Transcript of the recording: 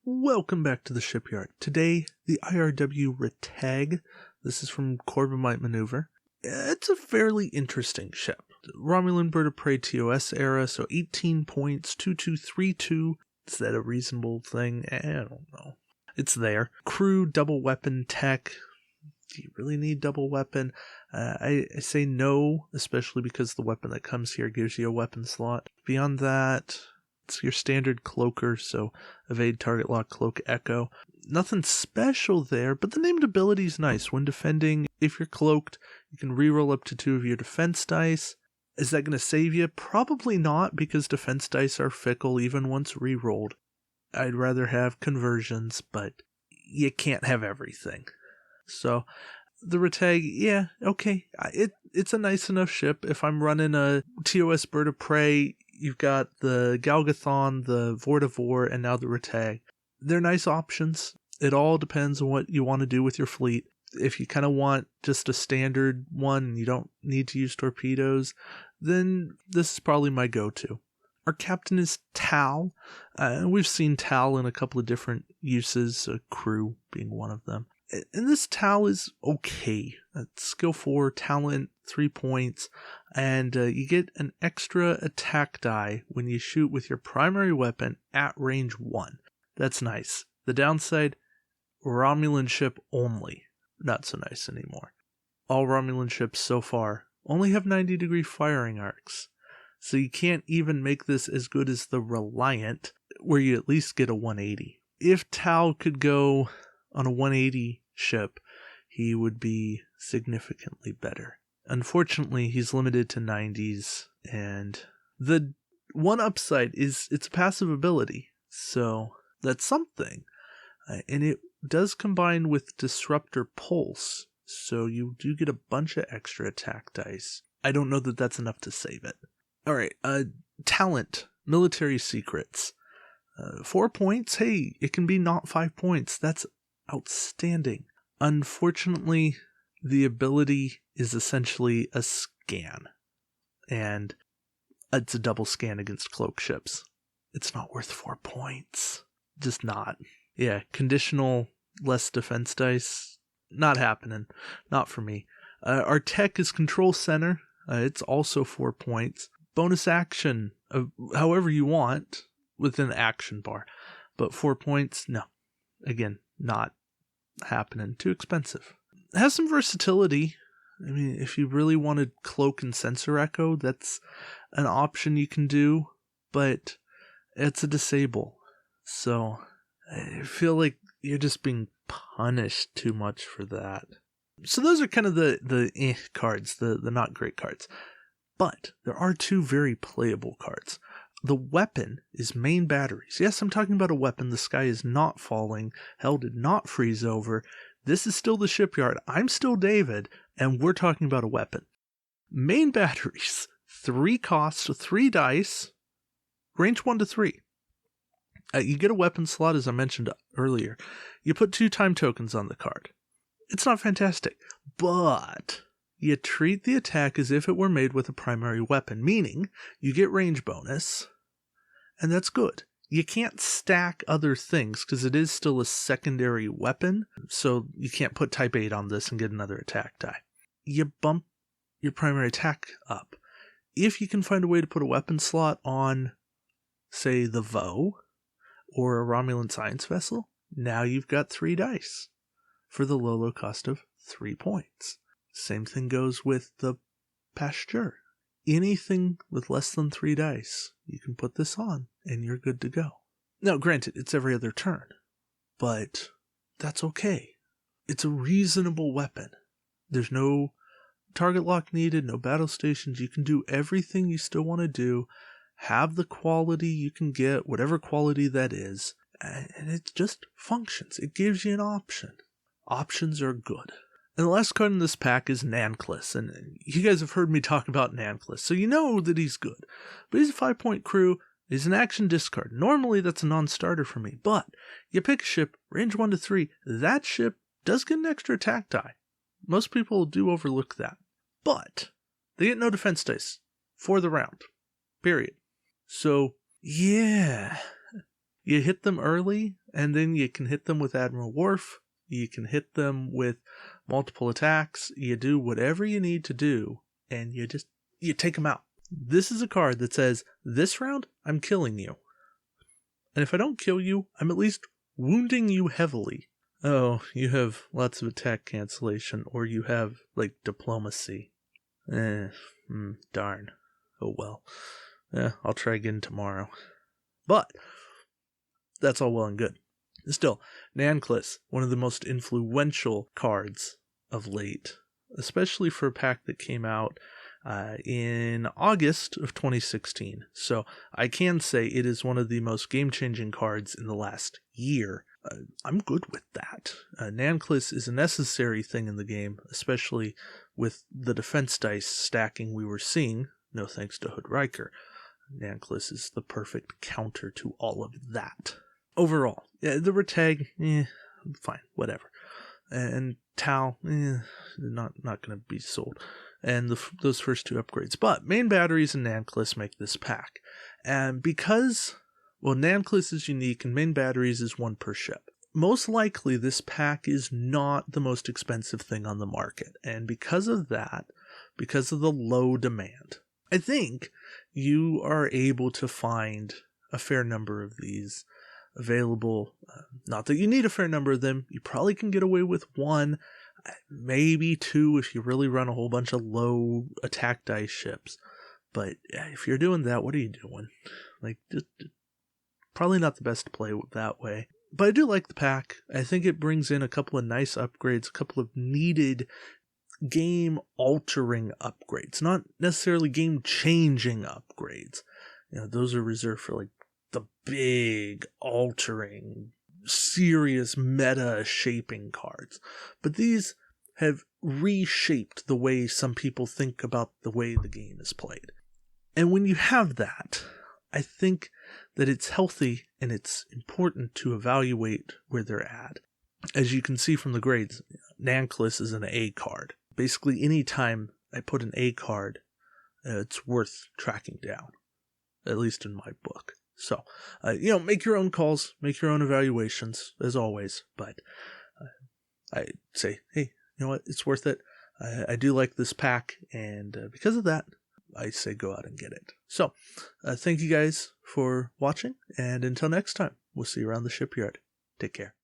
Welcome back to the shipyard. Today, the IRW Rateg. This is from Corbomite Maneuver. It's a fairly interesting ship. Romulan Bird of Prey TOS era, so 18 points, 2232. Is that a reasonable thing? I don't know. It's there. Crew, double weapon tech. Do you really need double weapon? I say no, especially because the weapon that comes here gives you a weapon slot. Beyond that, it's your standard cloaker, so evade, target lock, cloak, echo. Nothing special there, but the named ability is nice. When defending, if you're cloaked, you can reroll up to 2 of your defense dice. Is that going to save you? Probably not, because defense dice are fickle even once rerolled. I'd rather have conversions, but you can't have everything. So, the Rateg, yeah, okay. It's a nice enough ship. If I'm running a TOS Bird of Prey, you've got the Galgathon, the Vortivore, and now the Rateg. They're nice options. It all depends on what you want to do with your fleet. If you kind of want just a standard one and you don't need to use torpedoes, then this is probably my go-to. Our captain is Tal. We've seen Tal in a couple of different uses, crew being one of them. And this Tal is okay. Skill 4, talent 3 points, and you get an extra attack die when you shoot with your primary weapon at range 1. That's nice. The downside, Romulan ship only. Not so nice anymore. All Romulan ships so far only have 90-degree firing arcs, so you can't even make this as good as the Reliant, where you at least get a 180. If Tal could go on a 180 ship, he would be significantly better. Unfortunately, he's limited to 90s, and the one upside is its passive ability, so that's something. And it does combine with Disruptor Pulse, so you do get a bunch of extra attack dice. I don't know that that's enough to save it. Alright, talent, military secrets. 4 points, hey, it can be not 5 points. That's outstanding. Unfortunately, the ability is essentially a scan, and it's a double scan against cloak ships. It's not worth 4 points. Just not. Yeah, conditional, less defense dice, not happening. Not for me. Our tech is Control Center. It's also 4 points. Bonus action, however you want, with an action bar. But 4 points, no. Again, not happening. Too expensive. It has some versatility. I mean, if you really wanted cloak and sensor echo, that's an option you can do, but it's a disable. So I feel like you're just being punished too much for that. So those are kind of the cards, the not great cards. But there are 2 very playable cards. The weapon is main batteries. Yes, I'm talking about a weapon. The sky is not falling. Hell did not freeze over. This is still the shipyard. I'm still David, and we're talking about a weapon. Main batteries. 3 costs, 3 dice. Range 1 to 3. You get a weapon slot, as I mentioned earlier. You put 2 time tokens on the card. It's not fantastic, but you treat the attack as if it were made with a primary weapon, meaning you get range bonus, and that's good. You can't stack other things because it is still a secondary weapon, so you can't put type 8 on this and get another attack die. You bump your primary attack up. If you can find a way to put a weapon slot on, say, the Vo or a Romulan science vessel, now you've got 3 dice for the low cost of 3 points. Same thing goes with the Pasteur. Anything with less than 3 dice, you can put this on, and you're good to go. Now, granted, it's every other turn, but that's okay. It's a reasonable weapon. There's no target lock needed, no battle stations. You can do everything you still want to do, have the quality you can get, whatever quality that is, and it just functions. It gives you an option. Options are good. And the last card in this pack is Nanklis, and you guys have heard me talk about Nanklis, so you know that he's good. But he's a 5-point crew, he's an action discard. Normally that's a non-starter for me, but you pick a ship, range 1 to 3, that ship does get an extra attack die. Most people do overlook that. But they get no defense dice for the round. Period. So, yeah, You hit them early, and then you can hit them with Admiral Worf. You can hit them with multiple attacks. You do whatever you need to do, and you take them out. This is a card that says, this round, I'm killing you. And if I don't kill you, I'm at least wounding you heavily. Oh, you have lots of attack cancellation, or you have, like, diplomacy. Darn. Oh well. I'll try again tomorrow. But that's all well and good. Still, Nanklis, one of the most influential cards of late, especially for a pack that came out in August of 2016. So I can say it is one of the most game-changing cards in the last year. I'm good with that. Nanklis is a necessary thing in the game, especially with the defense dice stacking we were seeing, no thanks to Hood Riker. Nanklis is the perfect counter to all of that. Overall, the Rateg, fine, whatever. And Tau, not going to be sold. And those first two upgrades. But main batteries and Nanklis make this pack. And because, Nanklis is unique and main batteries is one per ship. Most likely this pack is not the most expensive thing on the market. And because of that, because of the low demand, I think you are able to find a fair number of these available. Not that you need a fair number of them. You probably can get away with one, maybe two if you really run a whole bunch of low attack dice ships. But if you're doing that, what are you doing? Like, just probably not the best to play that way. But I do like the pack. I think it brings in a couple of nice upgrades, a couple of needed game-altering upgrades, not necessarily game-changing upgrades. Those are reserved for like the big, altering, serious meta-shaping cards. But these have reshaped the way some people think about the way the game is played. And when you have that, I think that it's healthy and it's important to evaluate where they're at. As you can see from the grades, Nanklis is an A card. Basically, any time I put an A card, it's worth tracking down, at least in my book. So, make your own calls, make your own evaluations, as always. But I say, hey, you know what? It's worth it. I do like this pack, and because of that, I say go out and get it. So, thank you guys for watching, and until next time, we'll see you around the shipyard. Take care.